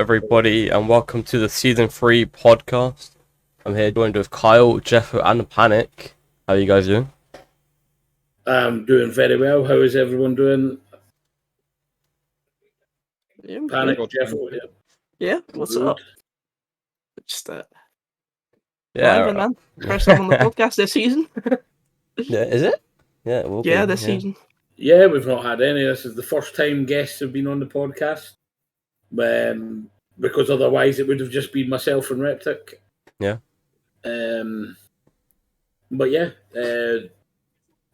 Everybody, and welcome to the Season 3 podcast. I'm here joined with Kyle, Jeffo, and Panic. How are you guys doing? I'm doing very well. How is everyone doing? Yeah, Panic, good. Jeffo. Yeah, what's Good. up? Just Yeah, vibing, man. First time on the podcast this season. yeah, is it? Yeah, it will be. Yeah, this season. Yeah, we've not had any. This is the first time guests have been on the podcast. Because otherwise it would have just been myself and Reptic. Yeah. But yeah,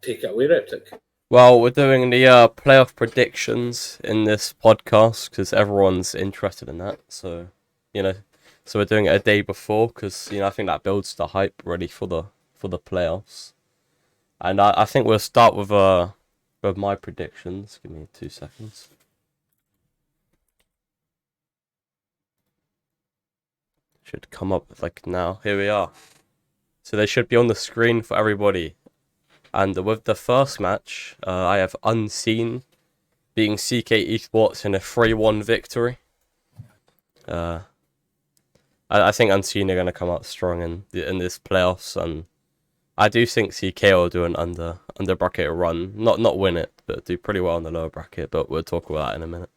take it away, Reptic. Well, we're doing the playoff predictions in this podcast because everyone's interested in that. So we're doing it a day before because I think that builds the hype ready for the playoffs. And I think we'll start with my predictions. Give me 2 seconds. Should come up like now. Here we are. So they should be on the screen for everybody. And with the first match, I have Unseen beating CK Esports in a 3-1 victory. I think Unseen are going to come out strong in this playoffs, and I do think CK will do an under bracket run. Not win it, but do pretty well in the lower bracket, but we'll talk about that in a minute.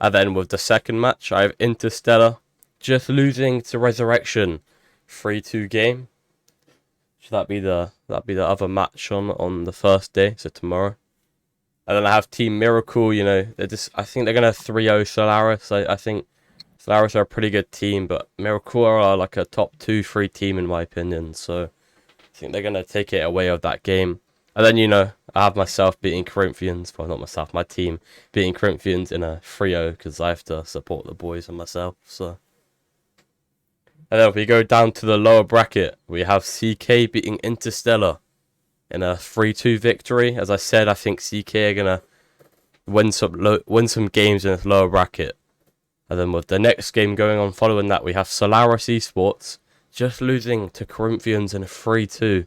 And then with the second match, I have Interstellar just losing to Resurrection 3-2 game. Should that be the other match on the first day, so tomorrow. And then I have Team Miracle, I think they're gonna 3-0 Solaris. I think Solaris are a pretty good team, but Miracle are like a top 2-3 team in my opinion, so I think they're gonna take it away of that game. And then I have myself beating Corinthians, well not myself, my team beating Corinthians in a 3-0 because I have to support the boys and myself, so. And then if we go down to the lower bracket, we have CK beating Interstellar in a 3-2 victory. As I said, I think CK are going to win some games in this lower bracket. And then with the next game going on following that, we have Solaris Esports just losing to Corinthians in a 3-2. I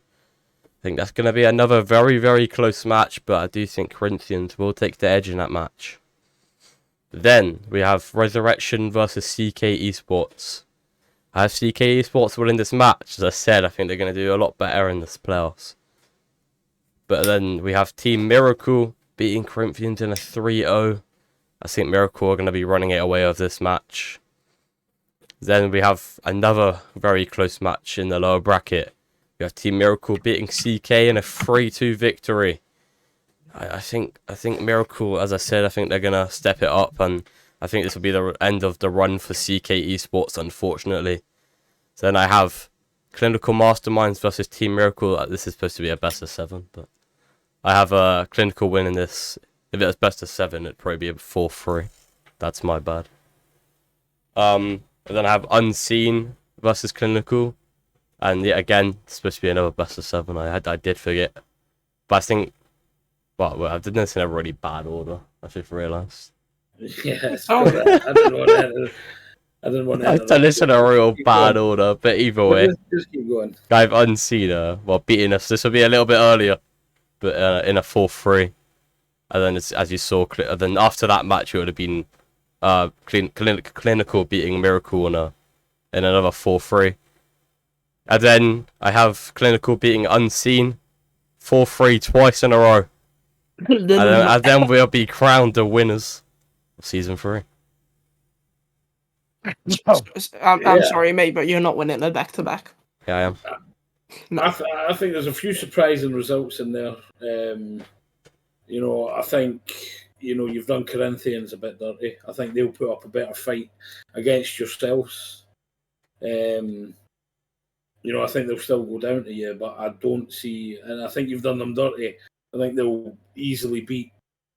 think that's going to be another very, very close match, but I do think Corinthians will take the edge in that match. Then we have Resurrection versus CK Esports. I have CK Esports winning this match. As I said, I think they're going to do a lot better in this playoffs. But then we have Team Miracle beating Corinthians in a 3-0. I think Miracle are going to be running it away of this match. Then we have another very close match in the lower bracket. We have Team Miracle beating CK in a 3-2 victory. I think Miracle, as I said, I think they're going to step it up, and I think this will be the end of the run for CK Esports, unfortunately. So then I have Clinical Masterminds versus Team Miracle. This is supposed to be a best of 7, but I have a Clinical win in this. If it was best of 7, it'd probably be a 4-3. That's my bad. And then I have Unseen versus Clinical. And yeah, again, it's supposed to be another best of 7. I did forget. But I think, well, I did this in a really bad order, I just realised. Yes. I didn't want to. I've done this in a real bad order, but either way. Just keep going. I've Unseen, beating us. This will be a little bit earlier, but in a 4-3. And then, as you saw, then after that match, it would have been Clinical beating Miracle in another 4-3. And then I have Clinical beating Unseen 4-3 twice in a row. and then we'll be crowned the winners of Season 3. I'm sorry, mate, but you're not winning a back-to-back. Yeah, I am. No. I think there's a few surprising results in there. I think, you've done Corinthians a bit dirty. I think they'll put up a better fight against yourselves. I think they'll still go down to you, but I don't see, and I think you've done them dirty. I think they'll easily beat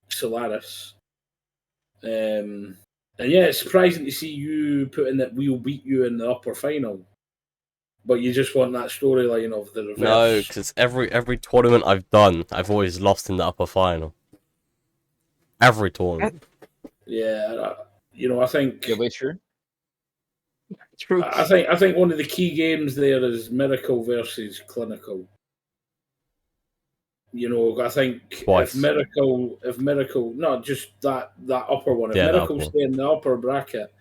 Solaris. And yeah, it's surprising to see you put in that we'll beat you in the upper final. But you just want that storyline of the reverse. No, because every tournament I've done, I've always lost in the upper final. Every tournament. Yeah, I think. Yeah, wait, sure. True. I think one of the key games there is Miracle versus Clinical. I think Twice. if Miracle, not just that upper one. If Yeah, Miracle stay in the upper bracket,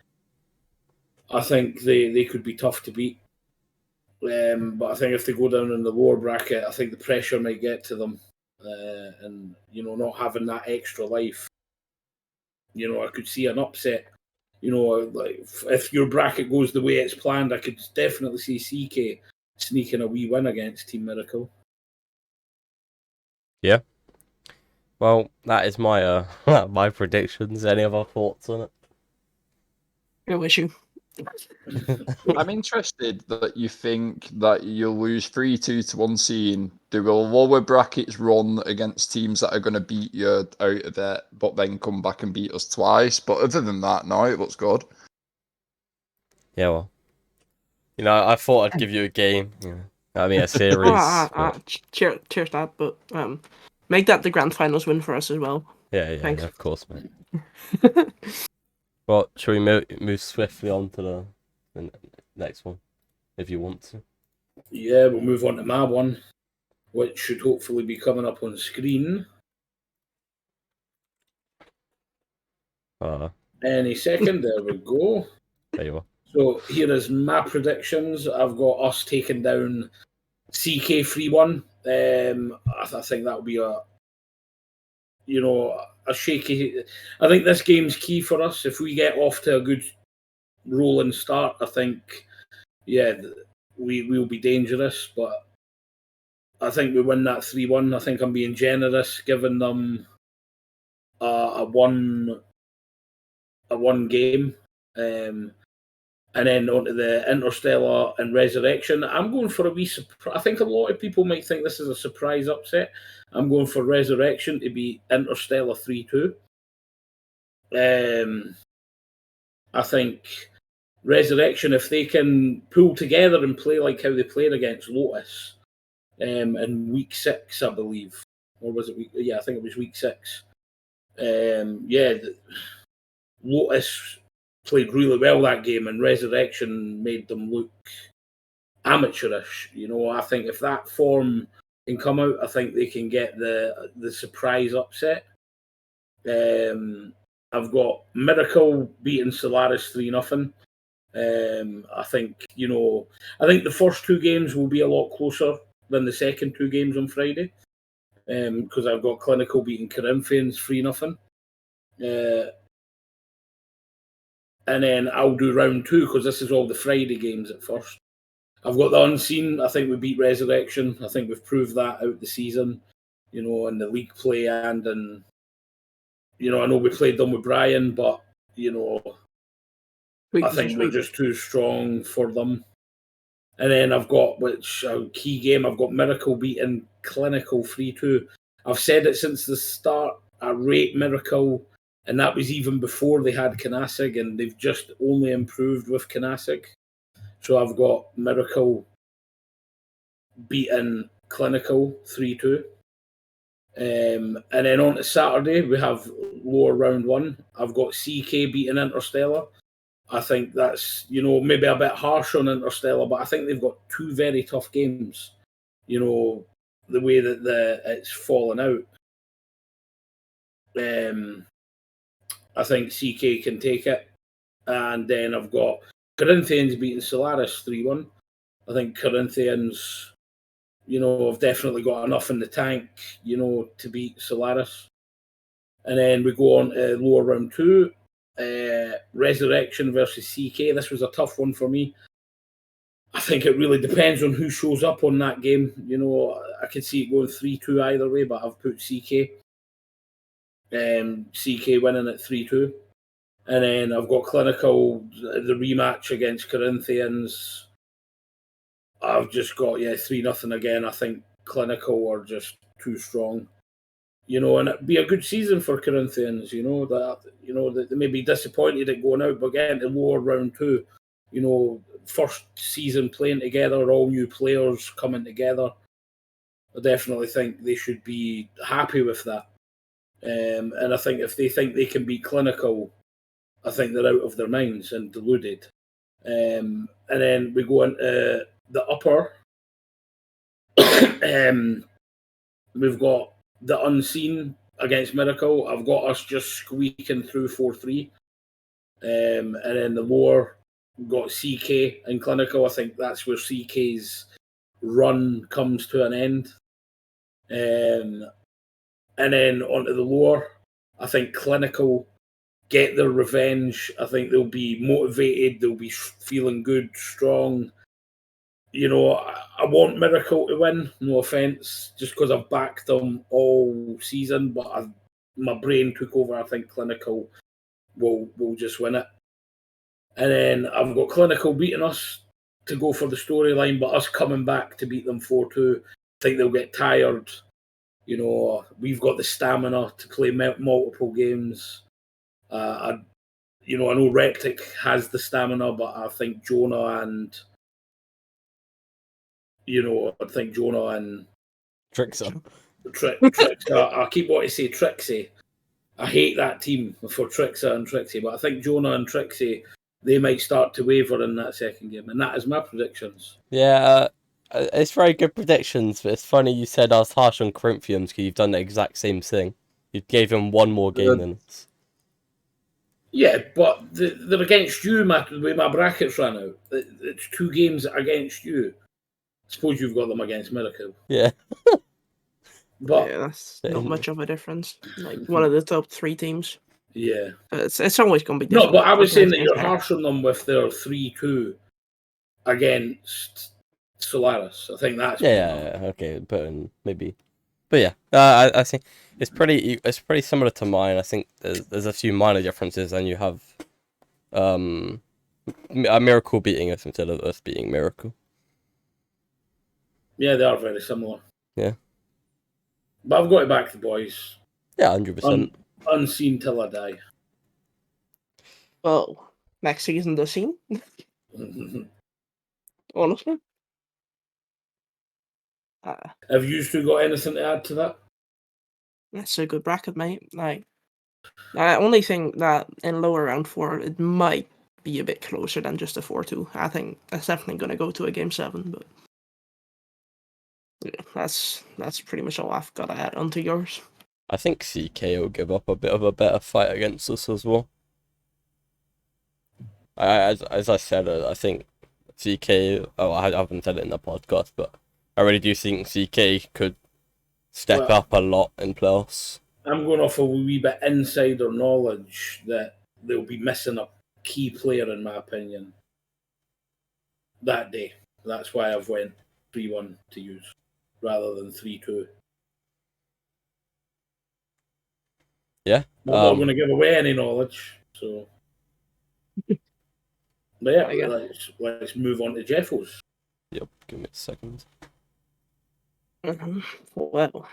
I think they could be tough to beat. But I think if they go down in the lower bracket, I think the pressure might get to them. And, not having that extra life, I could see an upset. Like if your bracket goes the way it's planned, I could definitely see CK sneaking a wee win against Team Miracle. Yeah. Well, that is my my predictions. Any other thoughts on it? No issue. I'm interested that you think that you'll lose 3-2 to Unseen. Do a lower brackets run against teams that are going to beat you out of it, but then come back and beat us twice? But other than that, no, it looks good. Yeah, well, I thought I'd give you a game. I mean, a series. Cheers that, but make that the grand finals win for us as well. Yeah, Thanks. of course, mate. Well, shall we move swiftly on to the next one, if you want to? Yeah, we'll move on to my one, which should hopefully be coming up on screen any second. There we go. There you are. So here is my predictions. I've got us taking down CK 3-1. I think that'll be a shaky. I think this game's key for us. If we get off to a good rolling start, I think, we'll be dangerous. But I think we win that 3-1. I think I'm being generous, giving them a one game. And then onto the Interstellar and Resurrection. I'm going for a wee surprise. I think a lot of people might think this is a surprise upset. I'm going for Resurrection to be Interstellar 3-2. I think Resurrection, if they can pull together and play like how they played against Lotus in week 6, I believe. Or was it I think it was week 6. Lotus played really well that game, and Resurrection made them look amateurish. I think if that form can come out, I think they can get the surprise upset. I've got Miracle beating Solaris 3-0. I think the first 2 games will be a lot closer than the second 2 games on Friday, because I've got Clinical beating Corinthians 3-0. And then I'll do round 2 because this is all the Friday games at first. I've got the Unseen. I think we beat Resurrection. I think we've proved that out the season, in the league play I know we played them with Brian, but, I think we're just too strong for them. And then I've got, a key game, I've got Miracle beating Clinical 3-2. I've said it since the start. I rate Miracle. And that was even before they had Kanasig, and they've just only improved with Kanasig. So I've got Miracle beating Clinical 3-2. And then on to Saturday, we have lower round 1. I've got CK beating Interstellar. I think that's, maybe a bit harsh on Interstellar, but I think they've got 2 very tough games, the way that it's fallen out. I think CK can take it. And then I've got Corinthians beating Solaris 3-1. I think Corinthians, have definitely got enough in the tank, to beat Solaris. And then we go on to lower round 2. Resurrection versus CK. This was a tough one for me. I think it really depends on who shows up on that game. I could see it going 3-2 either way, but I've put CK. CK winning at 3-2. And then I've got Clinical, the rematch against Corinthians. I've just got 3-0 again. I think Clinical are just too strong. And it'd be a good season for Corinthians, that they may be disappointed at going out, but getting to lower round 2, first season playing together, all new players coming together. I definitely think they should be happy with that. And I think if they think they can be Clinical, I think they're out of their minds and deluded. And then we go into the upper. We've got the Unseen against Miracle. I've got us just squeaking through 4-3. And then the lower, got CK and Clinical. I think that's where CK's run comes to an end. And then onto the lower, I think Clinical get their revenge. I think they'll be motivated. They'll be feeling good, strong. You know, I want Miracle to win. No offense, just because I've backed them all season, but my brain took over. I think Clinical will just win it. And then I've got Clinical beating us to go for the storyline, but us coming back to beat them 4-2. I think they'll get tired. You know, we've got the stamina to play multiple games. I know Reptic has the stamina, but I think Jonah and Trickster. Trixie. I keep wanting to say Trixie. I hate that team for Trixie and Trixie, but I think Jonah and Trixie, they might start to waver in that second game, and that is my predictions. Yeah, it's very good predictions, but it's funny you said I was harsh on Corinthians because you've done the exact same thing. You gave him one more game than us. Yeah, but they're against you, the way my brackets ran out. It's 2 games against you. I suppose you've got them against Miracle. Yeah. But yeah, that's not much of a difference. Like one of the top 3 teams. Yeah. It's always going to be No, difficult. but I was saying that you're harsh on them with their 3-2 against Solaris. I think that's Yeah, okay, but maybe. But yeah, I think it's pretty similar to mine. I think there's a few minor differences, and you have a Miracle beating us instead of us beating Miracle. Yeah, they are very similar. Yeah. But I've got to back the boys. Yeah, 100%. Unseen till I die. Well, next season the scene. Honestly. Have you two got anything to add to that? That's a good bracket, mate. Like, I only think that in lower round 4, it might be a bit closer than just a 4-2. I think that's definitely going to go to a game 7, but yeah, that's pretty much all I've got to add onto yours. I think CK will give up a bit of a better fight against us as well. As I said, I think CK. Oh, I haven't said it in the podcast, but I really do think CK could step up a lot in playoffs. I'm going off a wee bit insider knowledge that they'll be missing a key player, in my opinion, that day. That's why I've went 3-1 to use rather than 3-2. Yeah. I'm not going to give away any knowledge, so. But yeah, let's move on to Jeffo's. Yep, give me a second. Well,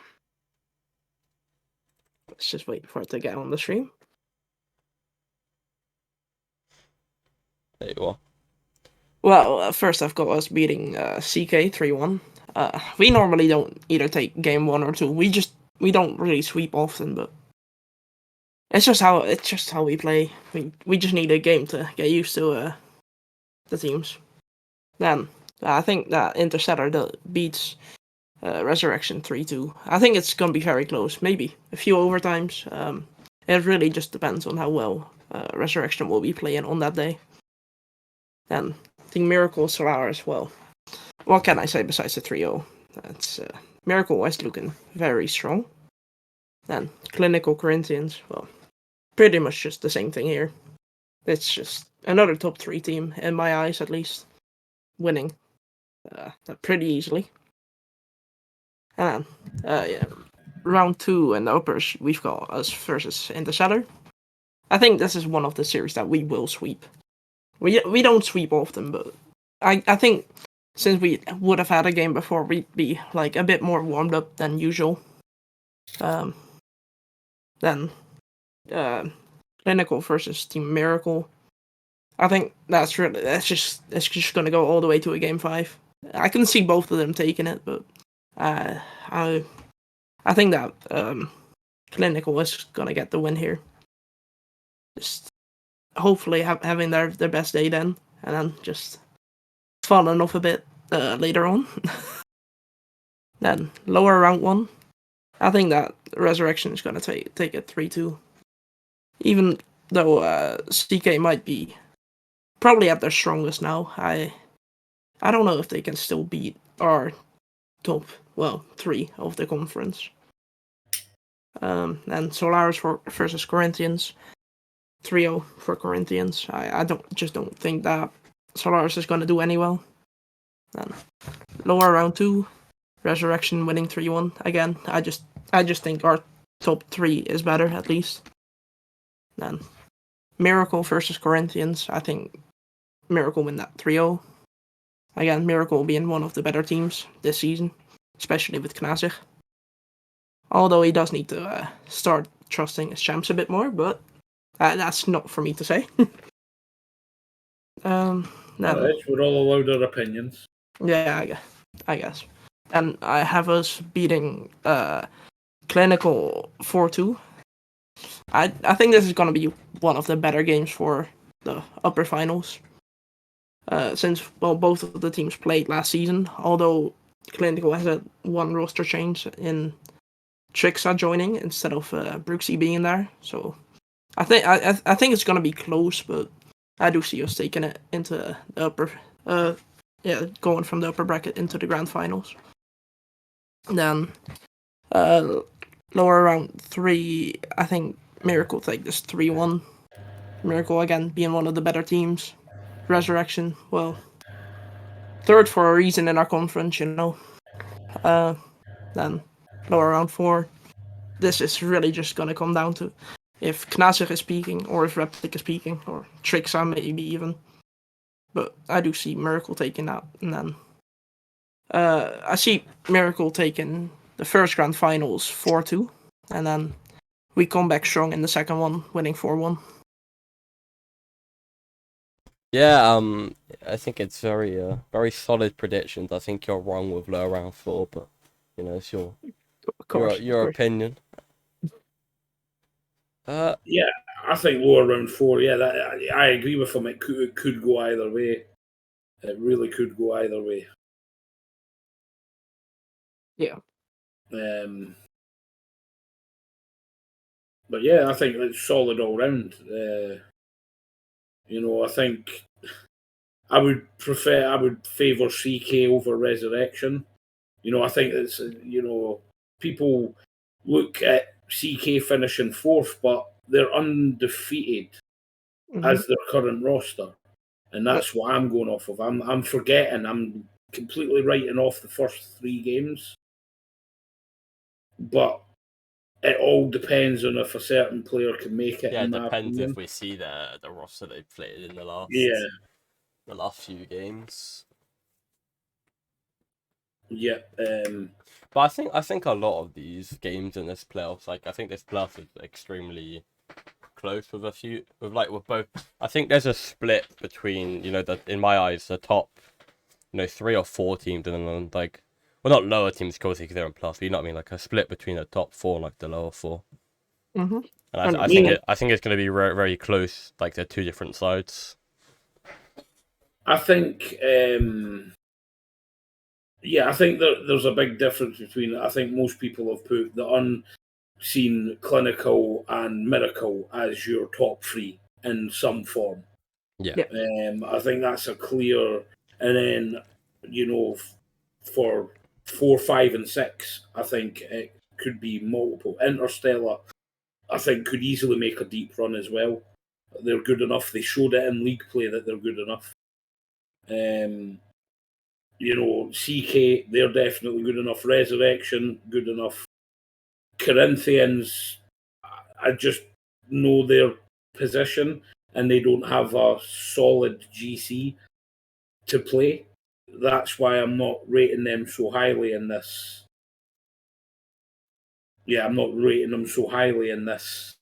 let's just wait for it to get on the stream. There you are. Well, first I've got us beating CK 3-1. We normally don't either take game 1 or 2. We don't really sweep often, but it's just how we play. We just need a game to get used to the teams. Then I think that Interstellar beats Resurrection 3-2. I think it's gonna be very close. Maybe a few overtimes. It really just depends on how well Resurrection will be playing on that day. Then I think Miracle Solaris. Well, what can I say besides the 3-0? That's Miracle West looking very strong. Then Clinical Corinthians. Well, pretty much just the same thing here. It's just another top 3 team, in my eyes at least, winning pretty easily. And yeah, round 2 and the uppers, we've got us versus Interstellar. I think this is one of the series that we will sweep. We don't sweep often, but I think since we would have had a game before, we'd be like a bit more warmed up than usual. Then Clinical versus Team Miracle. I think that's just gonna go all the way to a game 5. I can see both of them taking it, but I think that Clinical is gonna get the win here. Just hopefully having their best day then, and then just falling off a bit later on. Then lower round 1, I think that Resurrection is gonna take it 3-2. Even though CK might be probably at their strongest now. I don't know if they can still beat our top 3 of the conference. And Solaris versus Corinthians, 3-0 for Corinthians. I don't think that Solaris is going to do any well. Then lower round 2, Resurrection winning 3-1 again. I just think our top 3 is better at least. Then Miracle versus Corinthians. I think Miracle win that 3-0. Again, Miracle being one of the better teams this season, especially with Knazig. Although he does need to start trusting his champs a bit more, but that's not for me to say. We're all allowed our opinions. Yeah, I guess. And I have us beating Clinical 4-2. I think this is going to be one of the better games for the upper finals. Since both of the teams played last season, although Clinical has a one roster change in Trixa joining instead of Brooksy being there. So I think it's going to be close, but I do see us taking it into the upper going from the upper bracket into the grand finals. Then lower round 3, I think Miracle take this 3-1. Miracle again being one of the better teams. Resurrection, third for a reason in our conference, you know. Then lower round 4. This is really just gonna come down to if Knazig is peaking or if Reptic is peaking or Trixa maybe even. But I do see Miracle taking that, and then I see Miracle taking the first grand finals 4-2, and then we come back strong in the second one, winning 4-1. Yeah, I think it's very solid predictions. I think you're wrong with low round 4, but it's your opinion. Yeah, I think lower round 4. Yeah, I agree with him. It could go either way. It really could go either way. Yeah. But yeah, I think it's solid all round. I think I would favour CK over Resurrection. I think it's people look at CK finishing 4th, but they're undefeated as their current roster, and that's what I'm going off of. I'm forgetting. I'm completely writing off the first 3 games, but it all depends on if a certain player can make it. Yeah, it depends if we see the roster they've played in the last few games. Yeah. But I think a lot of these games in this playoffs, I think this playoff is extremely close with both. I think there's a split between in my eyes the top 3 or 4 teams, and then not lower teams because they're in plus, but you know what I mean, a split between the top 4 and the lower 4. Mm-hmm. And I think it's going to be very, very close. They're 2 different sides. I think. I think there's a big difference between. I think most people have put the unseen Clinical and Miracle as your top 3 in some form. Yeah. I think that's a clear. And then, for 4, 5, and 6, I think it could be multiple. Interstellar, I think, could easily make a deep run as well. They're good enough. They showed it in league play that they're good enough. CK, they're definitely good enough. Resurrection, good enough. Corinthians, I just know their position and they don't have a solid GC to play. That's why I'm not rating them so highly in this. Yeah, I'm not rating them so highly in this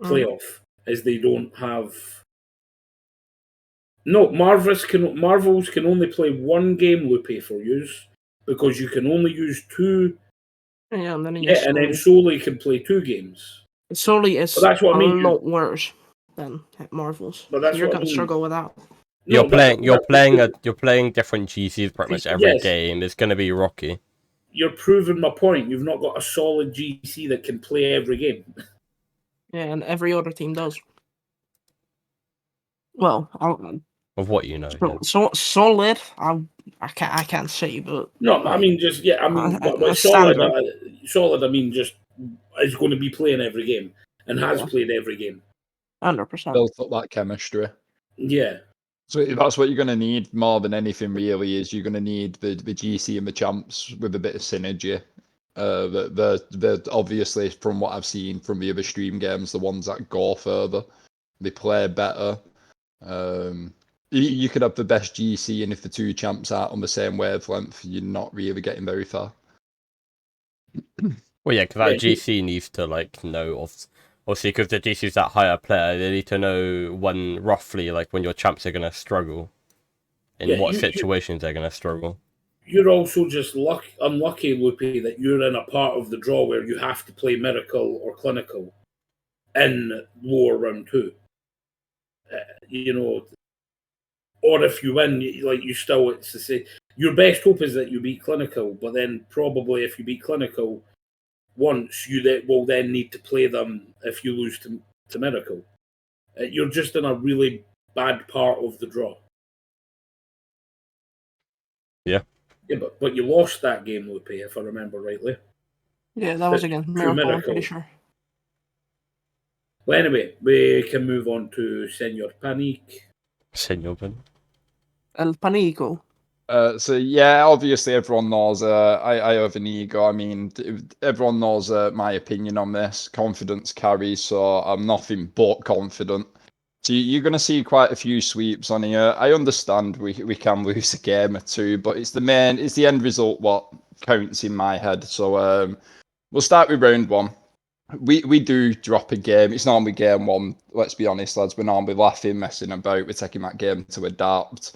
playoff, as they don't have. No, Marvels can only play 1 game, Lupe, for use, because you can only use 2. Yeah, and then Soli can play 2 games. Soli is that's what a I mean. lot worse than Marvels. But that's you're going to struggle with that. You're playing different GCs pretty much every game. It's going to be rocky. You're proving my point. You've not got a solid GC that can play every game. Yeah, and every other team does. Well, Of what you know, yeah. So solid. I can't say, but No, I mean just but solid. standard. Solid. I mean just is going to be playing every game and has played every game. 100%. Built up that chemistry. Yeah. So that's what you're going to need more than anything. Really, is you're going to need the GC and the champs with a bit of synergy. The obviously, from what I've seen from the other stream games, the ones that go further, they play better. You could have the best GC, and if the two champs aren't on the same wavelength, you're not really getting very far. Well, yeah, because that GC needs to know of. Obviously, because the GC is that higher player, they need to know when roughly when your champs are gonna struggle, in what situations they're gonna struggle. You're also just unlucky, Loopy, that you're in a part of the draw where you have to play Miracle or Clinical in lower round 2. Or if you win, it's to say your best hope is that you beat Clinical, but then probably if you beat Clinical once, you will then need to play them if you lose to Miracle. You're just in a really bad part of the draw. Yeah. Yeah, but you lost that game, Loopy, if I remember rightly. Yeah, that was against Miracle, I'm pretty sure. Well, anyway, we can move on to Senor Panic. Senor Panic. El Panico. So yeah, obviously everyone knows I have an ego. I mean, everyone knows my opinion on this. Confidence carries, so I'm nothing but confident. So you're going to see quite a few sweeps on here. I understand we can lose a game or two, but it's the end result what counts in my head. So we'll start with round 1. We do drop a game. It's normally game 1. Let's be honest, lads. We're normally laughing, messing about. We're taking that game to adapt.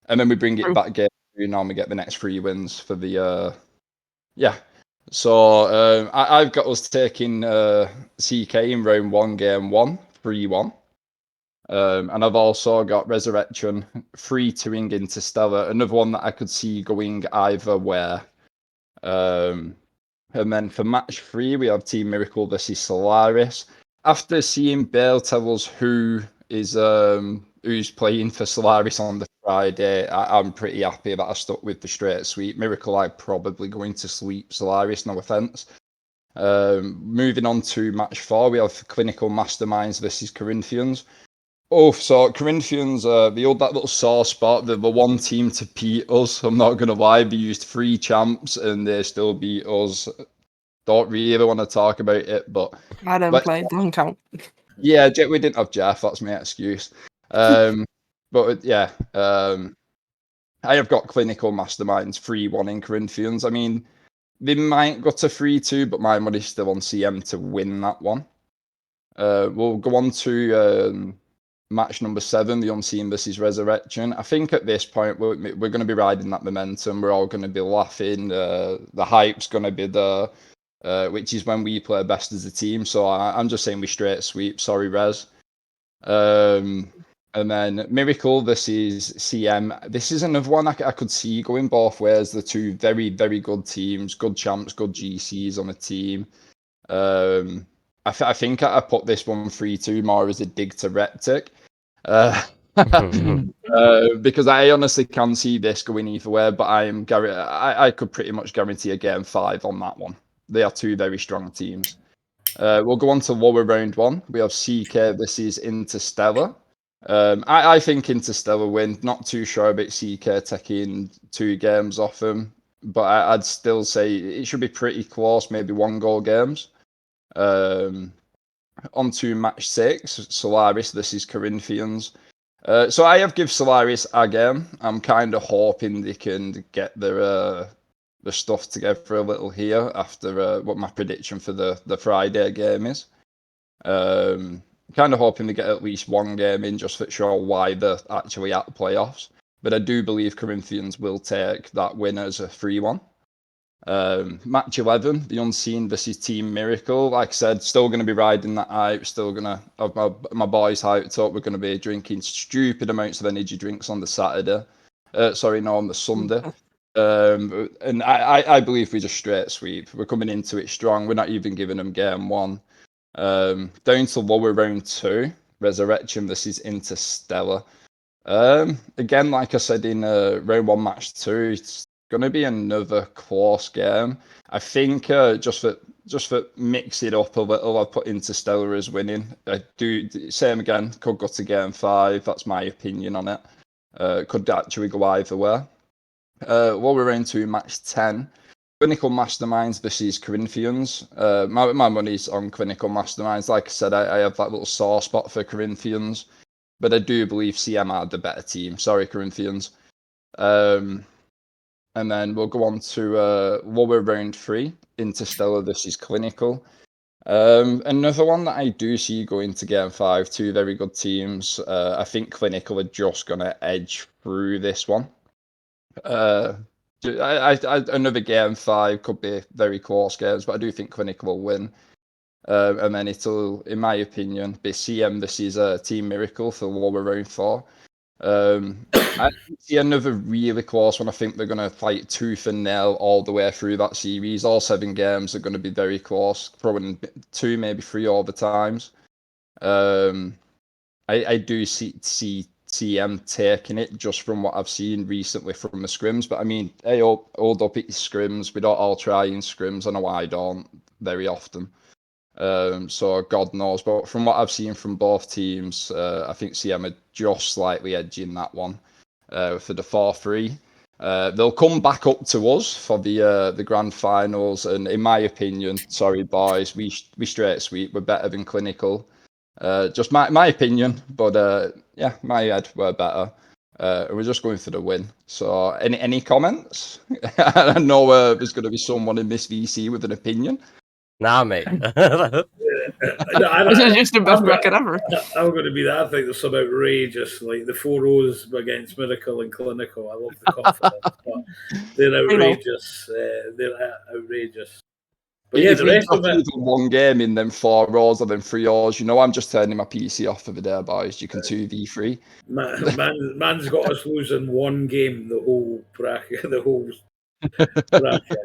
And then we bring it back game 2, normally get the next 3 wins for the So I've got us taking CK in round 1, game 1, 3-1. And I've also got Resurrection 3-2ing Interstellar, another one that I could see going either way. And then for match 3, we have Team Miracle versus Solaris. After seeing Bale tell us who's playing for Solaris on the Friday, I'm pretty happy that I stuck with the straight sweep. Miracle, I'm probably going to sweep Solaris, no offense. Moving on to match 4, we have Clinical Masterminds versus Corinthians. Oh, so Corinthians, that little sore spot, they're the one team to beat us. I'm not going to lie, they used 3 champs and they still beat us. Don't really want to talk about it, but... I didn't play, it doesn't count. Yeah, we didn't have Jeff, that's my excuse. But yeah, I have got Clinical Masterminds 3-1 in Corinthians. I mean, they might go to 3-2, but my money's still on CM to win that one. We'll go on to... match number 7, the Unseen versus Resurrection. I think at this point we're going to be riding that momentum. We're all going to be laughing. The hype's going to be there, which is when we play best as a team. So I'm just saying we straight sweep. Sorry, Res. And then Miracle versus CM. This is another one I could see going both ways. The two very, very good teams, good champs, good GCs on a team. I think I put this one 3-2 more as a dig to Reptic. Because I honestly can see this going either way, but I could pretty much guarantee a game 5 on that one. They are 2 very strong teams. We'll go on to lower round 1. We have CK. This is Interstellar. I think Interstellar win. Not too sure about CK taking 2 games off them, but I'd still say it should be pretty close, maybe 1-goal games. On to match 6, Solaris versus Corinthians. So I have give Solaris a game. I'm kind of hoping they can get their stuff together a little here after what my prediction for the Friday game is. Kind of hoping to get at least 1 game in just for sure why they're actually at the playoffs. But I do believe Corinthians will take that win as a 3-1. Match 11, the Unseen versus Team Miracle. Like I said, still going to be riding that hype, still going to have my boys hyped up. We're going to be drinking stupid amounts of energy drinks on the Saturday. On the Sunday. And I believe we just straight sweep. We're coming into it strong. We're not even giving them game 1. Down to lower round 2, Resurrection versus Interstellar. Again, like I said in round 1, match 2, it's going to be another close game. I think just for mix it up a little, I've put Interstellar as winning. I do same again. Could go to game 5. That's my opinion on it. Could actually go either way. Lower round 2, match 10. Clinical Masterminds versus Corinthians. My money's on Clinical Masterminds. Like I said, I have that little sore spot for Corinthians, but I do believe CM are the better team. Sorry, Corinthians. And then we'll go on to lower round 3, Interstellar versus Clinical. Another one that I do see going to game 5, 2 very good teams. I think Clinical are just going to edge through this one. Another game 5 could be very close games, but I do think Clinical will win. And then it'll, in my opinion, be CM versus Team Miracle for lower round 4. I see another really close one. I think they're going to fight tooth and nail all the way through that series. All 7 games are going to be very close, probably 2, maybe 3 overtimes. I do see CM taking it just from what I've seen recently from the scrims. But I mean, hey, hold up, it's scrims. We don't all try in scrims. I know I don't very often. So God knows. But from what I've seen from both teams, I think CM are just slightly edging that one for the 4-3. They'll come back up to us for the grand finals. And in my opinion, sorry boys, we straight sweep. We're better than Clinical. Just my opinion, but yeah, my head were better. We're just going for the win. So, any comments? I know there's going to be someone in this VC with an opinion. Nah, mate. This is just the best bracket ever. I'm going to be that. I think there's some outrageous, like the 4 O's against Miracle and Clinical. I love the confidence, but they're outrageous. They're outrageous. But yeah, if the we rest of got it. either one game in them 4 rows or them 3 rows, you know, I'm just turning my PC off over there, boys. You can 2v3. Man's got us losing one game the whole bracket. The whole bracket.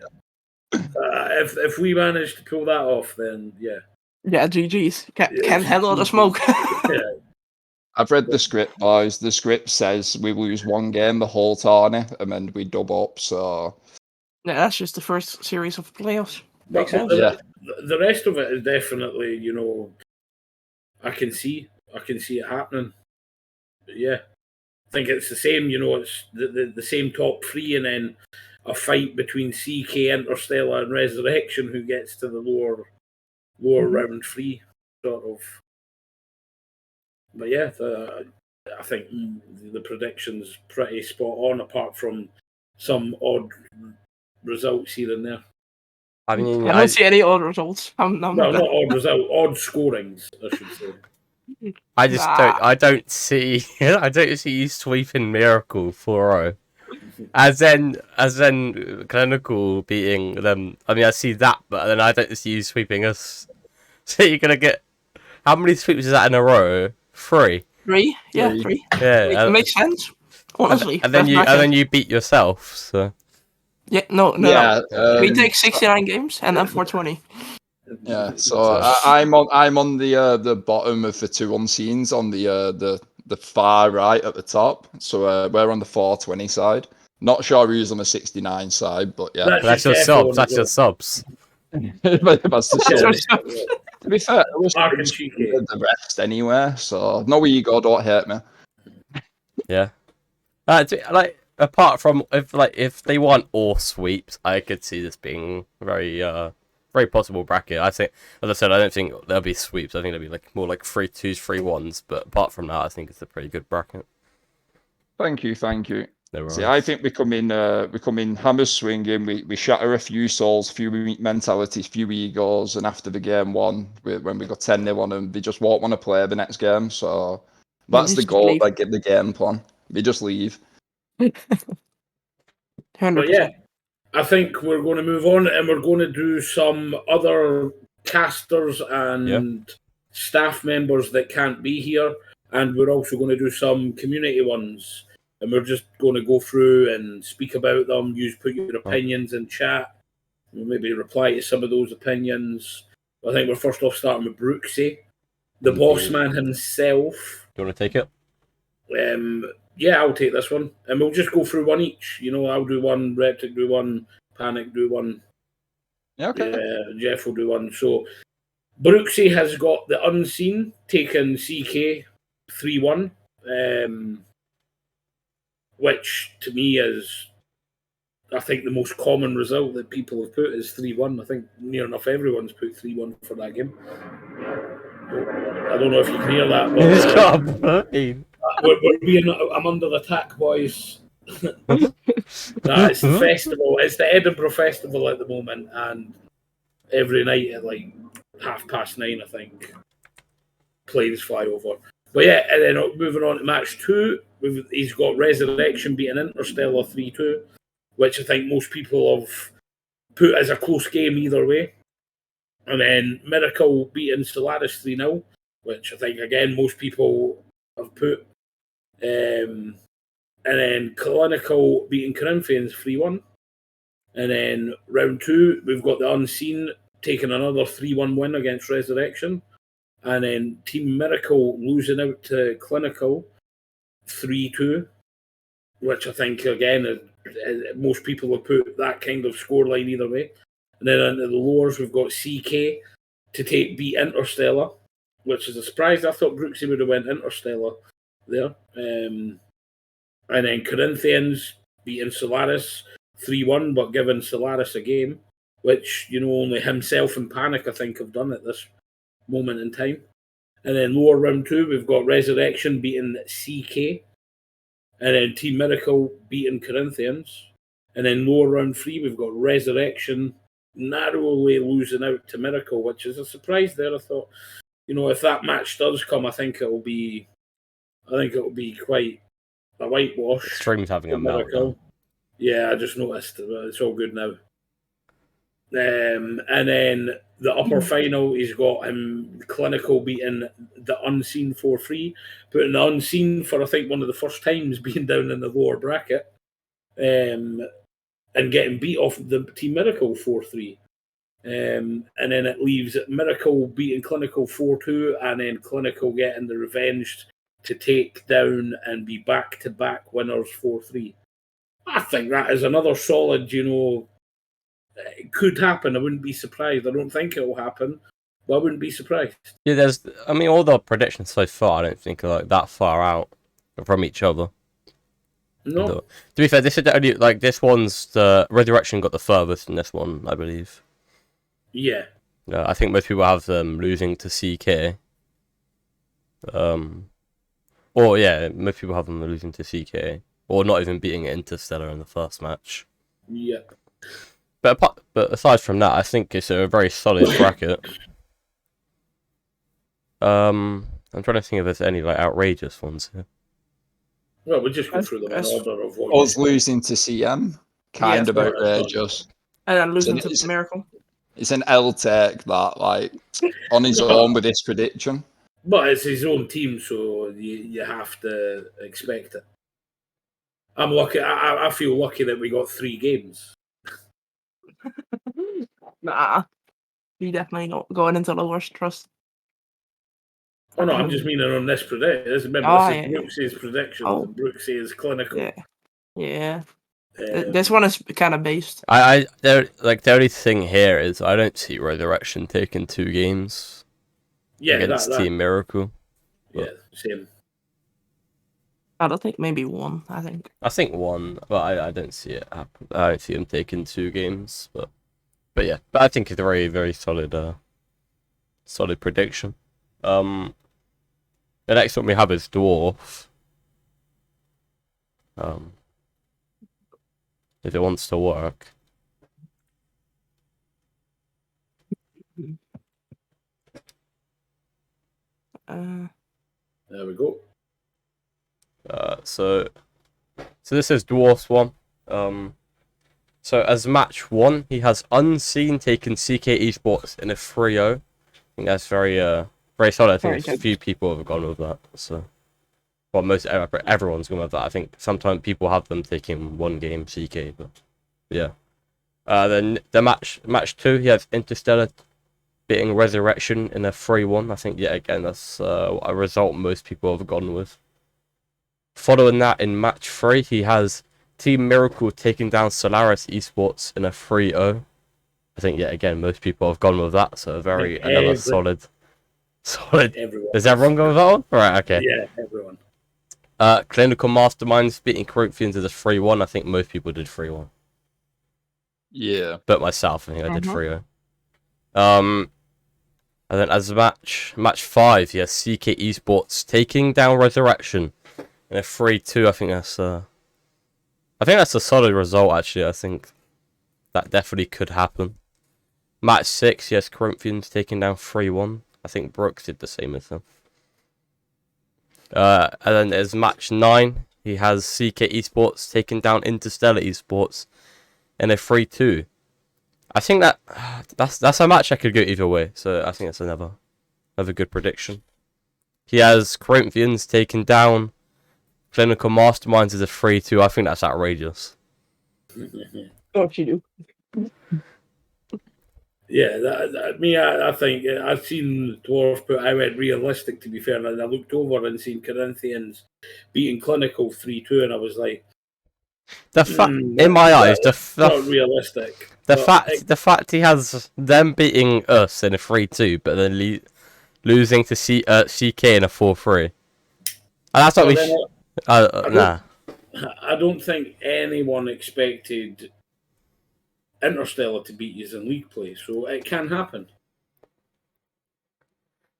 If we manage to pull that off, then yeah. Yeah, GG's. Can't handle the smoke. Yeah. I've read the script, boys. The script says we lose one game the whole tourney, and then we dub up. So yeah, that's just the first series of playoffs. But the rest of it is definitely, you know, I can see it happening. But yeah, I think it's the same. You know, it's the same top 3, and then a fight between CK, Interstellar, and Resurrection, who gets to the lower round 3, sort of. But yeah, I think the prediction's pretty spot on, apart from some odd results here and there. I mean, I don't see any odd results. No, not odd result, odd scorings, I should say. I just don't see I don't see you sweeping Miracle 4-0. As then Clinical beating them. I mean, I see that, but then I don't see you sweeping us. So you're gonna get how many sweeps is that in a row? 3. 3? Yeah, 3. Yeah, it makes sense. Honestly, and then you beat yourself. So yeah, no. We take 69 games and then 420. Yeah, so I'm on the bottom of the 2 unseens on the far right at the top. So we're on the 420 side. Not sure who's on the 69 side, but yeah, that's your subs. That's your subs. That's the show. To be fair, I was the rest anyway, so no ego, don't hate me. Yeah, like apart from if they want all sweeps, I could see this being very possible bracket. I think, as I said, I don't think there'll be sweeps. I think there'll be more like 3-2s, 3-1s. But apart from that, I think it's a pretty good bracket. Thank you. No See, I think we come in hammers swinging. We shatter a few souls, few mentalities, few egos, and after the game 1, when we got 10-0 on them, they just won't want to play the next game. So that's the goal. Like, get the game plan. They just leave. 100%. But yeah, I think we're going to move on, and we're going to do some other casters and staff members that can't be here, and we're also going to do some community ones. And we're just going to go through and speak about them. Put your opinions in chat. We'll maybe reply to some of those opinions. I think we're first off starting with Brooksy, the boss man himself. Do you want to take it? Yeah, I'll take this one, and we'll just go through one each. You know, I'll do one, Reptic do one, Panic do one. Yeah, okay. Jeff will do one. So Brooksy has got the Unseen, taken CK 3-1, which to me is, I think, the most common result that people have put is 3-1. I think near enough everyone's put 3-1 for that game. I don't know if you can hear that, but He's got a brain. I'm under attack, boys. Nah, it's the festival. It's the Edinburgh Festival at the moment, and every night at like 9:30, I think, planes fly over. But yeah, and then moving on to match 2, he's got Resurrection beating Interstellar 3-2, which I think most people have put as a close game either way. And then Miracle beating Solaris 3-0, which I think, again, most people have put. And then Clinical beating Corinthians 3-1. And then round 2, we've got the Unseen taking another 3-1 win against Resurrection. And then Team Miracle losing out to Clinical 3-2, which I think, again, most people have put that kind of scoreline either way. And then into the lowers, we've got CK to beat Interstellar, which is a surprise. I thought Brooksy would have went Interstellar there. And then Corinthians beating Solaris 3-1, but giving Solaris a game, which, you know, only himself and Panic, I think, have done at this moment in time. And then lower round 2, we've got Resurrection beating CK. And then Team Miracle beating Corinthians. And then lower round 3, we've got Resurrection narrowly losing out to Miracle, which is a surprise there. I thought, you know, if that match does come, I think it'll be quite a whitewash. The stream's having a meltdown. Yeah, I just noticed. It's all good now. And then the upper final, he's got him Clinical beating the Unseen 4-3, putting the Unseen for, I think, one of the first times being down in the lower bracket, and getting beat off the Team Miracle 4-3. And then it leaves Miracle beating Clinical 4-2, and then Clinical getting the revenge to take down and be back-to-back winners 4-3. I think that is another solid, you know, it could happen. I wouldn't be surprised. I don't think it will happen, but I wouldn't be surprised. Yeah, all the predictions so far, I don't think are like that far out from each other. No. To be fair, this is the only, like, this one's the Resurrection got the furthest in this one, I believe. Yeah. I think most people have them losing to CK. Or yeah, most people have them losing to CK, or not even beating Interstellar in the first match. Yeah. But aside from that, I think it's a very solid bracket. I'm trying to think if there's any like outrageous ones here. Well, we'll just go through them in order of what. Us losing to CM, kind of outrageous. And then losing to Miracle. It's an L-Tech that, like, on his own with this prediction. But it's his own team, so you have to expect it. I'm lucky. I feel lucky that we got 3 games. Nah, you definitely not going into the worst trust. Oh no, I'm just meaning on this prediction. Remember, this is Brooksy's prediction. Brooksy's Clinical. Yeah. This one is kind of based. The only thing here is I don't see Resurrection taking 2 games. Yeah, against Team Miracle. Yeah, same. I don't think maybe 1. I think 1, but I don't see it happen. I don't see him taking 2 games, but yeah. But I think it's a very, very solid prediction. The next one we have is Dwarf. If it wants to work. There we go. So this is Dwarf's one. So as match 1, he has Unseen taking CK Esports in a 3-0. I think that's very solid. I think a few people have gone with that. So, well, everyone's gone with that. I think sometimes people have them taking 1 game CK, but yeah. Then the match 2, he has Interstellar beating Resurrection in a 3-1. I think, yeah, again, that's a result most people have gone with. Following that, in match 3, he has Team Miracle taking down Solaris Esports in a 3-0. I think, yeah, again, most people have gone with that, so another solid. Everyone. Is everyone going with that one? Right, okay. Yeah, everyone. Clinical Masterminds beating Corinthians is a 3-1. I think most people did 3-1. Yeah. But myself, I think I did 3-0. And then as a match 5, yes, CK Esports taking down Resurrection in a 3-2. I think that's a solid result, actually. I think that definitely could happen. Match 6, yes, Corinthians taking down 3-1. I think Brooks did the same as them. And then there's match 9. He has CK Esports taking down Interstellar Esports in a 3-2. I think that's a match I could go either way. So I think that's another good prediction. He has Corinthians taking down Clinical Masterminds as a 3-2. I think that's outrageous. Oh, you do. Yeah, I think I've seen Dwarf, but I went realistic, to be fair, and I looked over and seen Corinthians beating Clinical 3-2, and I was like, in my eyes, not realistic. The fact he has them beating us in a 3-2, but then losing to CK in a 4-3. And that's what nah. I don't think anyone expected Interstellar to beat you in league play, so it can happen.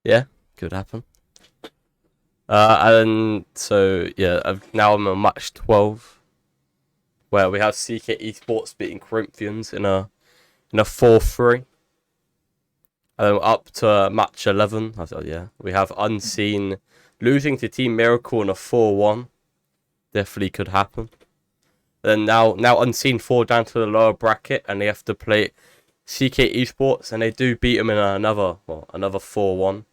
Yeah, could happen. And so yeah, now I'm on match 12, where we have CK Esports beating Corinthians in a 4-3. Up to match 11. We have Unseen losing to Team Miracle in a 4-1. Definitely could happen. Then now Unseen fall down to the lower bracket, and they have to play CK Esports, and they do beat them in another 4-1.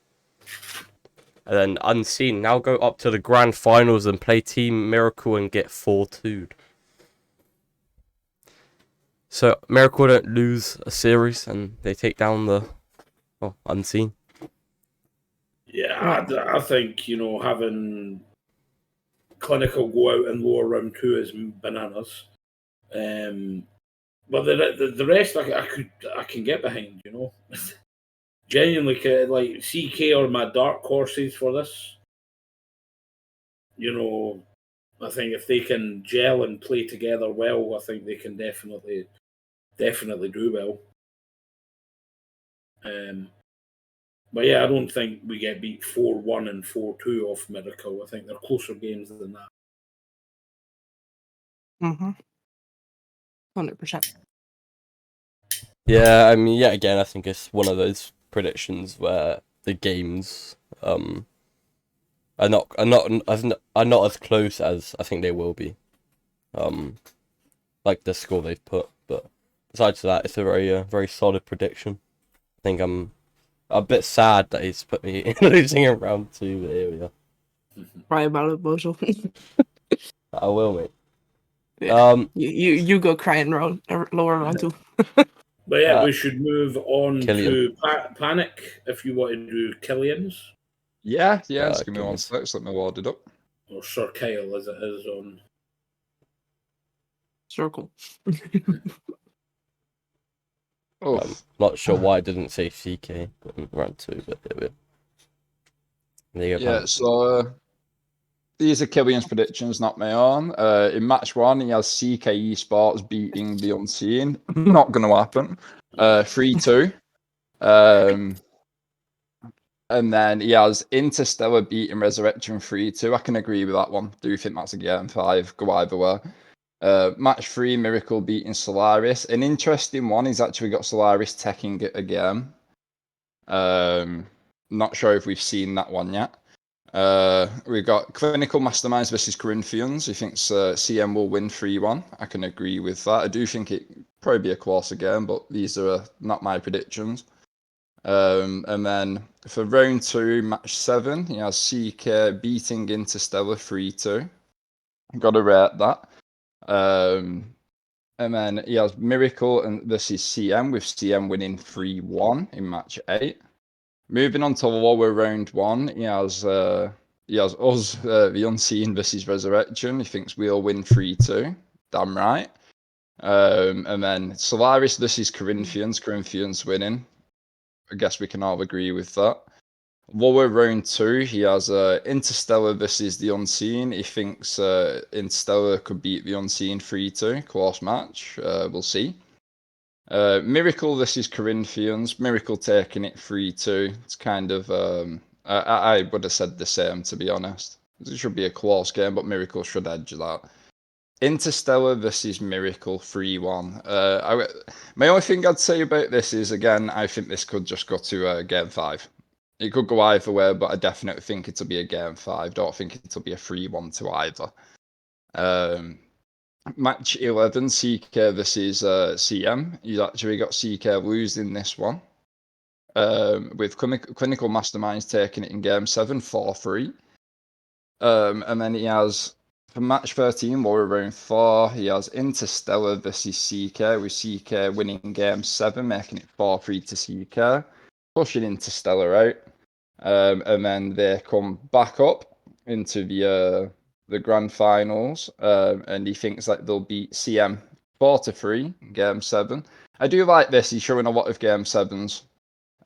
And then Unseen now go up to the grand finals and play Team Miracle and get 4-2'd. So Miracle don't lose a series, and they take down the Unseen. Yeah, I think, having Clinical go out in lower round 2 is bananas. But the rest I can get behind, Genuinely, like CK are my dark horses for this. I think if they can gel and play together well, I think they can definitely do well. But yeah, I don't think we get beat 4-1 and 4-2 off Miracle. I think they're closer games than that. 100%. Yeah, I mean, yeah, again, I think it's one of those predictions where the games are not as close as I think they will be. Like the score they've put, but besides that, it's a very solid prediction. I think I'm a bit sad that he's put me in losing in round 2, but here we are. Cry about it, Bozo. I will, mate. Yeah. You go cry in lower round 2. But yeah, we should move on Killian. to Panic if you want to do Killian's. Yeah, just give me 1 sec, let me load it up. Or Sir Kyle, as it is on Circle. I'm not sure why I didn't say CK in round 2, but there you go. Yeah, so these are Killian's predictions, not my own. In match 1, he has CK Esports beating the Unseen. Not going to happen. 3-2. And then he has Interstellar beating Resurrection 3-2. I can agree with that one. Do think that's a game 5. Go either way. Match 3, Miracle beating Solaris. An interesting one. He's actually got Solaris teching it again. Not sure if we've seen that one yet. We've got Clinical Masterminds versus Corinthians. He thinks CM will win 3-1. I can agree with that. I do think it probably be a closer game, but these are not my predictions. And then for round 2, match 7, he has CK beating Interstellar 3-2. Got to rate that. And then he has Miracle and versus CM, with CM winning 3-1 in match 8. Moving on to lower round 1, he has he has us, the Unseen versus Resurrection. He thinks we'll win 3-2. Damn right. And then Solaris versus Corinthians. Corinthians winning. I guess we can all agree with that. Lower round 2, he has Interstellar versus the Unseen. He thinks Interstellar could beat the Unseen 3-2. Close match. We'll see. Miracle versus Corinthians. Miracle taking it 3-2. It's kind of I would have said the same, to be honest. It should be a close game, but Miracle should edge that. Interstellar versus Miracle 3-1. My only thing I'd say about this is, again, I think this could just go to game 5. It could go either way, but I definitely think it'll be a game 5. Don't think it'll be a 3-1 to either. Match 11, CK versus CM. He's actually got CK losing this one. With Clinical Masterminds taking it in game 7, 4-3. And then he has, for match 13, lower round 4, he has Interstellar versus CK, with CK winning game 7, making it 4-3 to CK, pushing Interstellar out. And then they come back up into the grand finals, and he thinks that they'll beat CM 4-3 in game 7. I do like this. He's showing a lot of game 7s.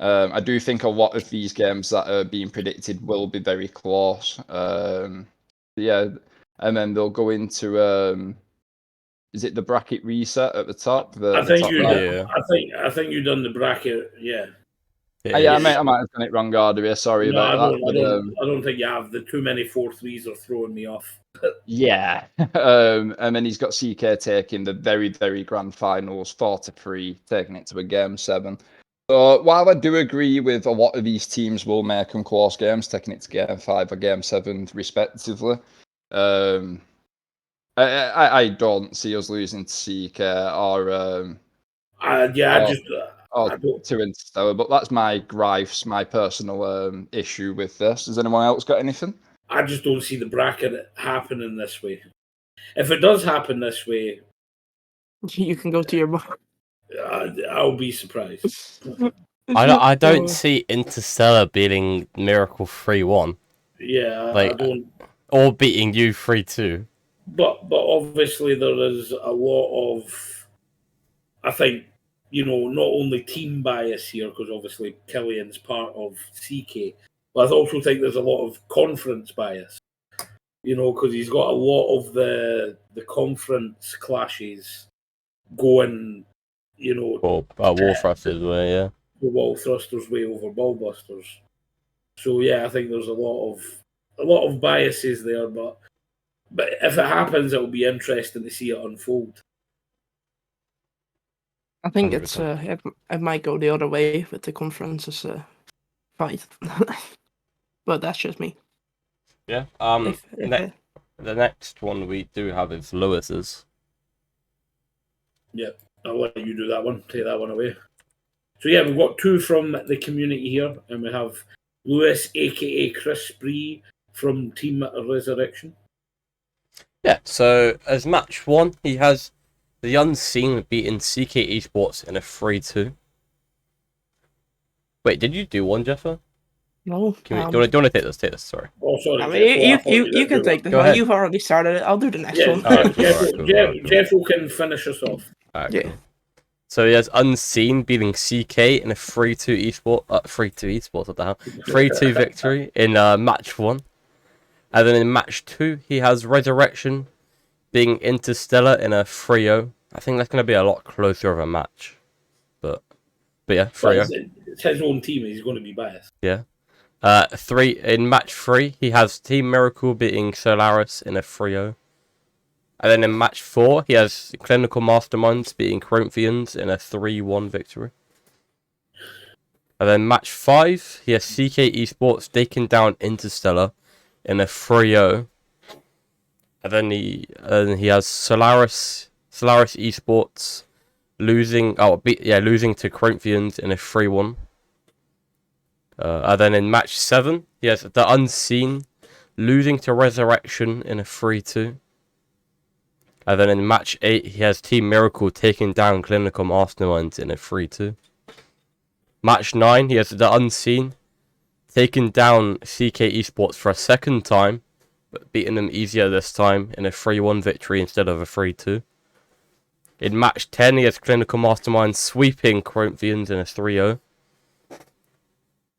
I do think a lot of these games that are being predicted will be very close. Yeah, and then they'll go into is it the bracket reset at the top? I think you right. I think you done the bracket. Yeah. I might have done it wrong, Gardner. Sorry No, about that. I don't think you have. The too many 4-3s are throwing me off. Yeah. And then he's got CK taking the very, very grand finals, 4-3, taking it to a game 7. So while I do agree with a lot of these teams will make them close games, taking it to game 5 or game 7 respectively, I don't see us losing to CK or to Interstellar, but that's my gripes, my personal issue with this. Has anyone else got anything? I just don't see the bracket happening this way. If it does happen this way, You can go to your bar. I'll be surprised. I don't see Interstellar beating Miracle 3-1. Yeah, like, I don't. Or beating you 3-2. But obviously there is a lot of, I think, not only team bias here, because obviously Killian's part of CK, but I also think there's a lot of conference bias. Because he's got a lot of the conference clashes going, Wall Thrusters way, yeah. Wall Thrusters way over Ballbusters. So yeah, I think there's a lot of biases there, but if it happens, it'll be interesting to see it unfold. I think it's it might go the other way with the conferences fight, but that's just me. Yeah. The next one we do have is Lewis's. Yeah, I'll let you do that one. Take that one away. So yeah, we've got 2 from the community here, and we have Lewis, aka Chris Spree, from Team Resurrection. Yeah, so as match 1, he has the Unseen beating CK Esports in a 3-2. Wait, did you do one, Jeffo? No. Do you want to take this? Sorry. Oh, sorry. I mean, you can take this one. You've already started it. I'll do the next one. Jeffo can finish us off. Right, yeah. Cool. So he has Unseen beating CK in a 3-2 esports. 3-2 esports, what the hell? 3-2 victory in match 1. And then in match 2, he has Resurrection being Interstellar in a 3-0. I think that's going to be a lot closer of a match. But yeah, 3-0. It's his own team. He's going to be biased. Yeah. In match 3, he has Team Miracle beating Solaris in a 3-0. And then in match 4, he has Clinical Masterminds beating Corinthians in a 3-1 victory. And then match 5, he has CK Esports taking down Interstellar in a 3-0. And then he has Solaris Esports losing to Corinthians in a 3-1. And then in match 7, he has the Unseen losing to Resurrection in a 3-2. And then in match 8, he has Team Miracle taking down Clinical Masterminds in a 3-2. Match 9, he has the Unseen taking down CK Esports for a second time, but beating them easier this time in a 3-1 victory instead of a 3-2. In match 10, he has Clinical Mastermind sweeping Corinthians in a 3-0.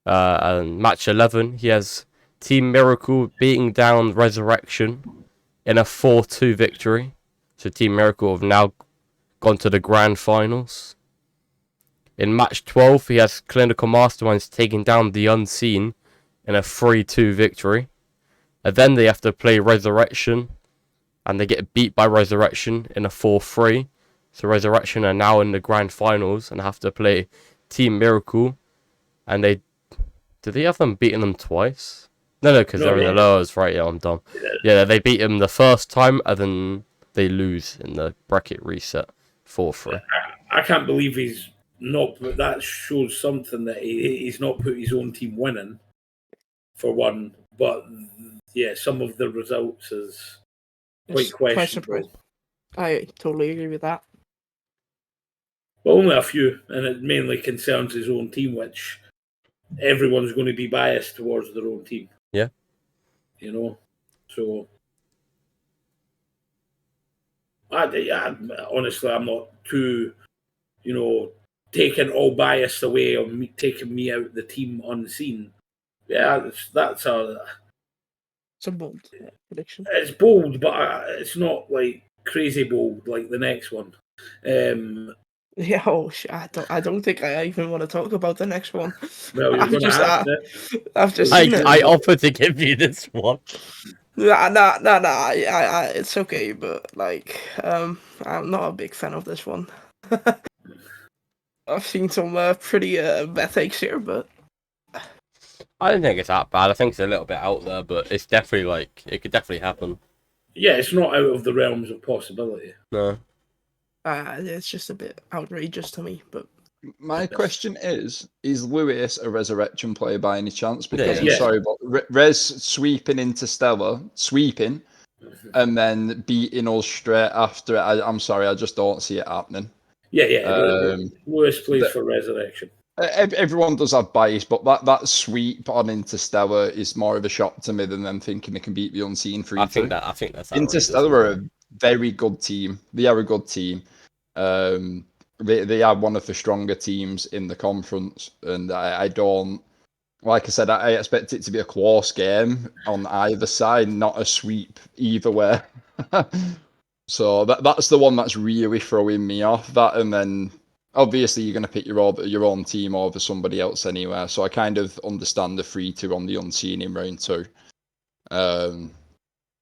And match 11, he has Team Miracle beating down Resurrection in a 4-2 victory. So Team Miracle have now gone to the grand finals. In match 12, he has Clinical Masterminds taking down the Unseen in a 3-2 victory. And then they have to play Resurrection, and they get beat by Resurrection in a 4-3. So Resurrection are now in the grand finals and have to play Team Miracle. And do they have them beating them twice? No, because they're in the lowers, right? Yeah, I'm dumb. Yeah, they beat them the first time, and then they lose in the bracket reset 4-3. I can't believe he's not. That shows something that he's not put his own team winning, for one. But yeah, some of the results is quite questionable. I totally agree with that. But only a few, and it mainly concerns his own team, which everyone's going to be biased towards their own team. Yeah. You know, so honestly, I'm not too, taking all bias away or taking me out the team unseen. Yeah, that's it's a bold prediction. It's bold, but it's not like crazy bold like the next one. Yeah, I don't think I even want to talk about the next one. Well, you're gonna have to. I've just seen it. I offered to give you this one. Nah. It's okay, but I'm not a big fan of this one. I've seen some pretty bad takes here, but I don't think it's that bad. I think it's a little bit out there, but it's definitely it could definitely happen. Yeah, it's not out of the realms of possibility. No. It's just a bit outrageous to me, but my question is Lewis a Resurrection player by any chance? Because Yeah. I'm sorry, but Res sweeping Interstellar, and then beating us straight after it. I'm sorry, I just don't see it happening. Yeah. Lewis plays for Resurrection. Everyone does have bias, but that sweep on Interstellar is more of a shock to me than them thinking they can beat the Unseen 3-2. I think that's Interstellar are a very good team. They are a good team. They are one of the stronger teams in the conference, and I don't, like I said, I expect it to be a close game on either side, not a sweep either way. So that's the one that's really throwing me off. That, and then obviously you're going to pick your own team over somebody else anyway. So I kind of understand the 3-2 on the Unseen in round 2.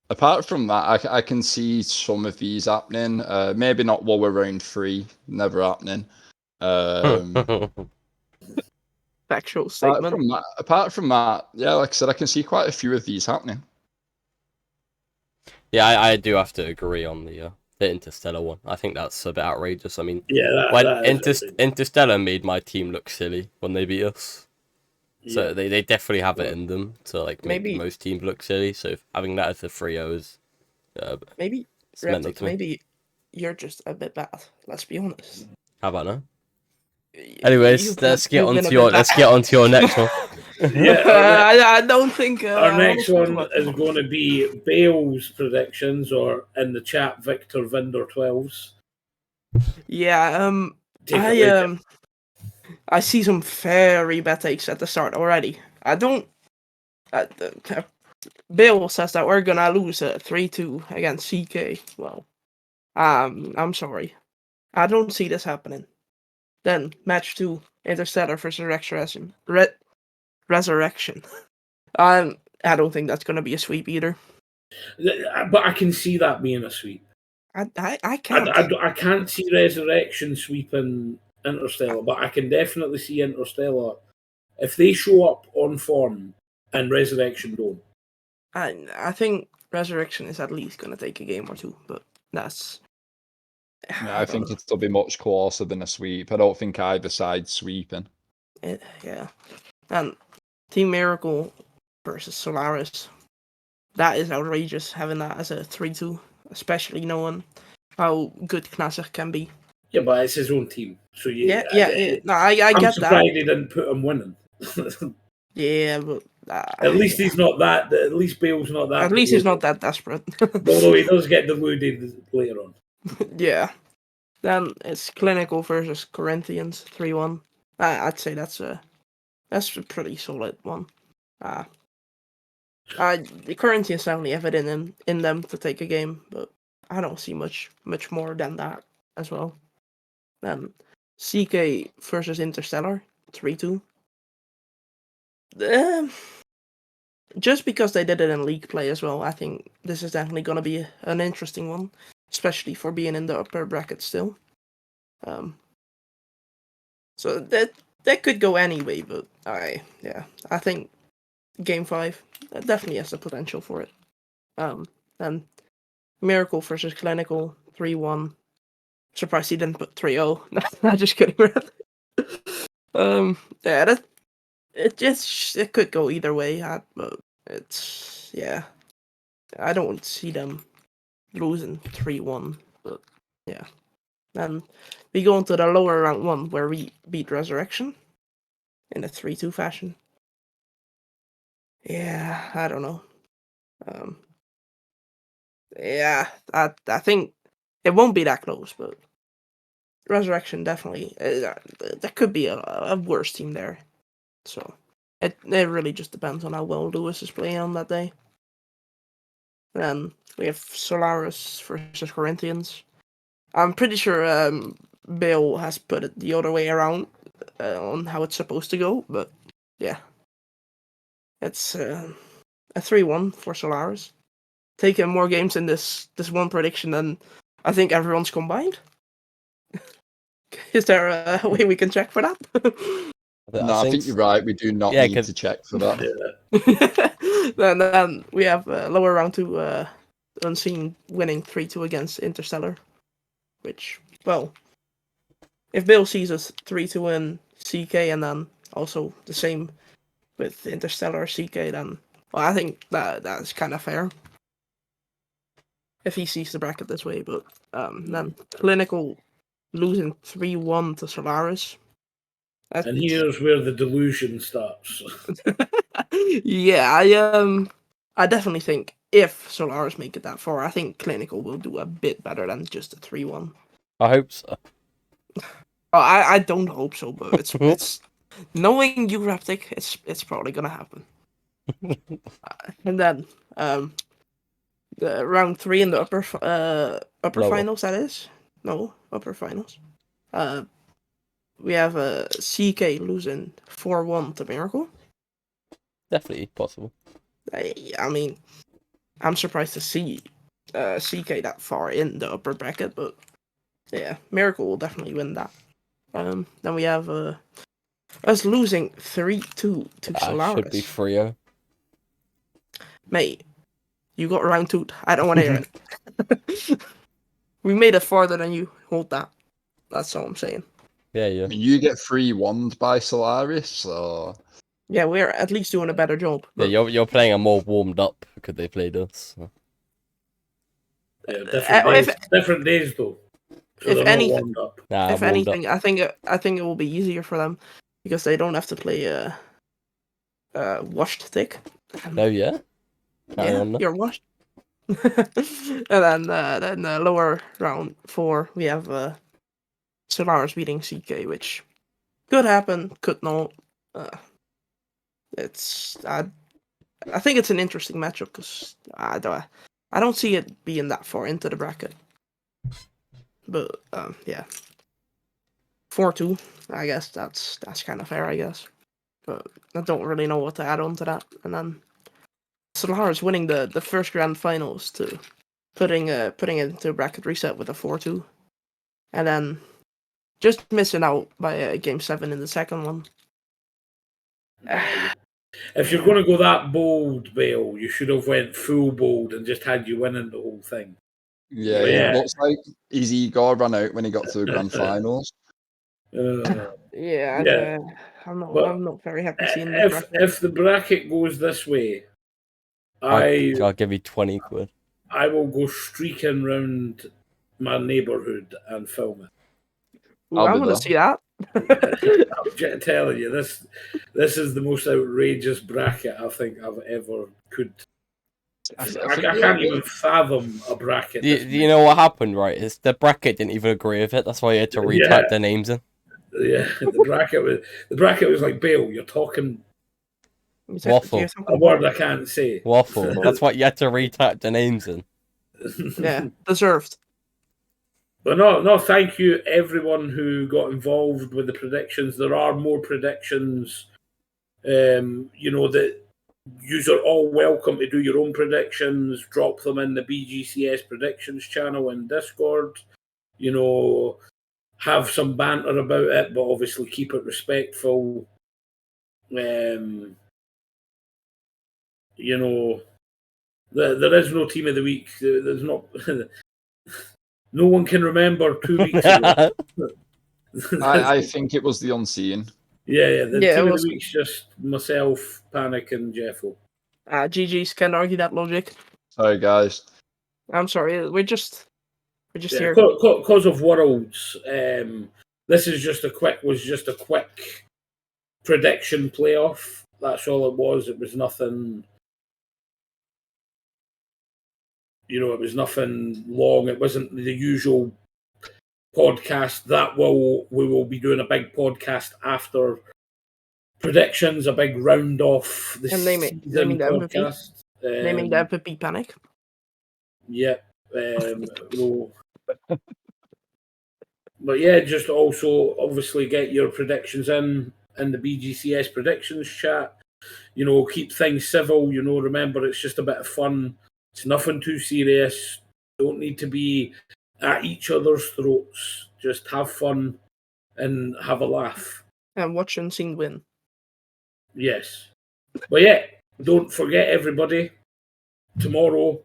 Apart from that, I can see some of these happening. Maybe not lower round 3, never happening. Factual statement. Apart from that, yeah, like I said, I can see quite a few of these happening. Yeah, I do have to agree on the Interstellar one. I think that's a bit outrageous. I mean, Interstellar made my team look silly when they beat us. So they definitely have it in them to make most teams look silly. So having that as a 3-0 is maybe Reptic, maybe you're just a bit bad. Let's be honest. How about now? Anyways, let's get onto your next one. I don't think our next one is going to be Bale's predictions, or in the chat, Victor Vinder 12s. Yeah, I see some very bad takes at the start already. I don't. Bill says that we're gonna lose 3-2 against CK. Well, I'm sorry, I don't see this happening. Then match 2, Interstellar versus Resurrection. I don't think that's gonna be a sweep either. But I can see that being a sweep. I can't. I can't see Resurrection sweeping Interstellar, but I can definitely see Interstellar if they show up on form and Resurrection don't. I think Resurrection is at least gonna take a game or two, but that's. Yeah, I think it'll be much closer than a sweep. I don't think either side's sweeping. Yeah, and Team Miracle versus Solaris. That is outrageous having that as a 3-2, especially knowing how good Knaser can be. Yeah, but it's his own team. So I get that. I'm surprised he didn't put him winning. Yeah, but At least he's not that. At least Bale's not that. at least he's not deluded. that desperate. Although he does get deluded later on. Yeah. Then it's Clinical versus Corinthians 3-1. I'd say that's a pretty solid one. The Corinthians definitely have it in them to take a game, but I don't see much more than that as well. Then CK versus Interstellar 3-2. Just because they did it in league play as well, I think this is definitely going to be an interesting one, especially for being in the upper bracket still. So that could go anyway, but I think Game 5 definitely has the potential for it. And Miracle versus Clinical 3-1. Surprised he didn't put 3-0. Not just kidding. Yeah, it could go either way, but it's I don't see them losing 3-1, but yeah. Then we go into the lower round 1 where we beat Resurrection in a 3-2 fashion. Yeah, I don't know. Yeah, I think it won't be that close, but Resurrection definitely there could be a worse team there. So it really just depends on how well Lewis is playing on that day. Then we have Solaris versus Corinthians. I'm pretty sure Bill has put it the other way around on how it's supposed to go, but yeah. It's a 3-1 for Solaris. Taking more games in this one prediction than I think everyone's combined. Is there a way we can check for that? No, I think you're right. We do not Yeah, need 'cause- to check for that. Then we have lower round 2 Unseen winning 3-2 against Interstellar. Which, well, if Bill sees us 3-2 in CK and then also the same with Interstellar CK, then well, I think that's kind of fair. If he sees the bracket this way, but then Clinical losing 3-1 to Solaris. And here's where the delusion starts. Yeah, I definitely think if Solaris make it that far, I think Clinical will do a bit better than just a 3-1. I hope so. Oh, I don't hope so, but it's knowing you, Reptic, it's probably gonna happen. And then the round 3 in the upper Lower. finals, that is upper finals. We have CK losing 4-1 to Miracle. Definitely possible. I mean, I'm surprised to see CK that far in the upper bracket, but yeah, Miracle will definitely win that. Then we have us losing 3-2 to Solaris. Should be 3-0. Mate, you got round 2. I don't want to hear it. We made it farther than you. Hold that. That's all I'm saying. Yeah. I mean, you get 3-1'd by Solaris, so Yeah, we're at least doing a better job. Yeah, you're playing a more warmed up because they played us. So. Yeah, different days though. So if they're anything, not warmed up. if anything, I think it will be easier for them because they don't have to play washed tick. No, yeah. You're washed. And then lower round 4 we have Solaris beating CK, which could happen, could not. I think it's an interesting matchup because I don't see it being that far into the bracket. But yeah, 4-2. I guess that's kind of fair. I guess, but I don't really know what to add on to that. And then Solaris winning the first grand finals to putting it into bracket reset with a 4-2, and then just missing out by game 7 in the second one. If you're going to go that bold, Bale, you should have went full bold and just had you winning the whole thing. yeah, Yeah. it looks like his ego ran out when he got to the grand finals. Yeah, I'm not very happy seeing this bracket. If the bracket goes this way, I'll give you 20 quid. I will go streaking round my neighbourhood and film it. Ooh, I be want to there. see that. I'm telling you, this is the most outrageous bracket I think I've ever could. I can't even fathom a bracket. You know what happened, right? Is the bracket didn't even agree with it. That's why you had to retype their names in. Yeah, the bracket was like, Bale, you're talking Waffle. a word I can't say. Waffle. That's why you had to retype the names in. Yeah, deserved. But no, thank you everyone who got involved with the predictions. There are more predictions. That you are all welcome to do your own predictions. Drop them in the BGCS predictions channel in Discord. Have some banter about it, but obviously keep it respectful. There is no team of the week. There's not. No one can remember 2 weeks ago. I think it was the unseen. Yeah. The team of was... the week's just myself, Panic, and Jeffo. GG's can't argue that logic. Sorry, guys. I'm sorry. We're just here. Because of Worlds, this is just a quick prediction playoff. That's all it was. It was nothing. It was nothing long. It wasn't the usual podcast. We will be doing a big podcast after predictions, a big round off the naming the podcast. Naming the MVP Panic. Yeah. But yeah, just also obviously get your predictions in the BGCS predictions chat. Keep things civil. Remember, it's just a bit of fun. It's nothing too serious. Don't need to be at each other's throats. Just have fun and have a laugh. And watch Unseen win. Yes. But yeah, don't forget, everybody, tomorrow,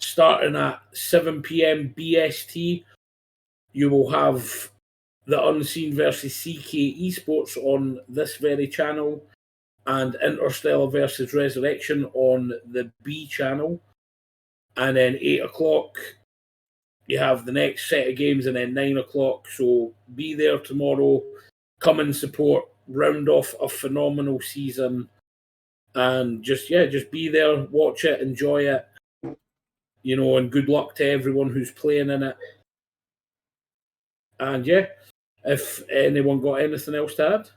starting at 7 p.m. BST, you will have the Unseen versus CK Esports on this very channel, and Interstellar versus Resurrection on the B channel. And then 8 o'clock, you have the next set of games, and then 9 o'clock. So be there tomorrow. Come and support. Round off a phenomenal season. And just be there, watch it, enjoy it. And good luck to everyone who's playing in it. And yeah, if anyone got anything else to add?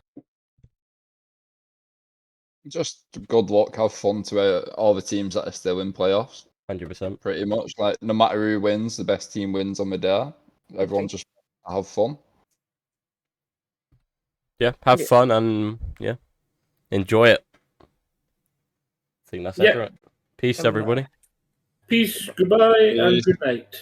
Just good luck, have fun to all the teams that are still in playoffs. 100%. Pretty much, like, no matter who wins, the best team wins on the day. Everyone just have fun. Yeah, have fun and enjoy it. I think that's it, right? Peace, everybody. Peace, goodbye, and good night.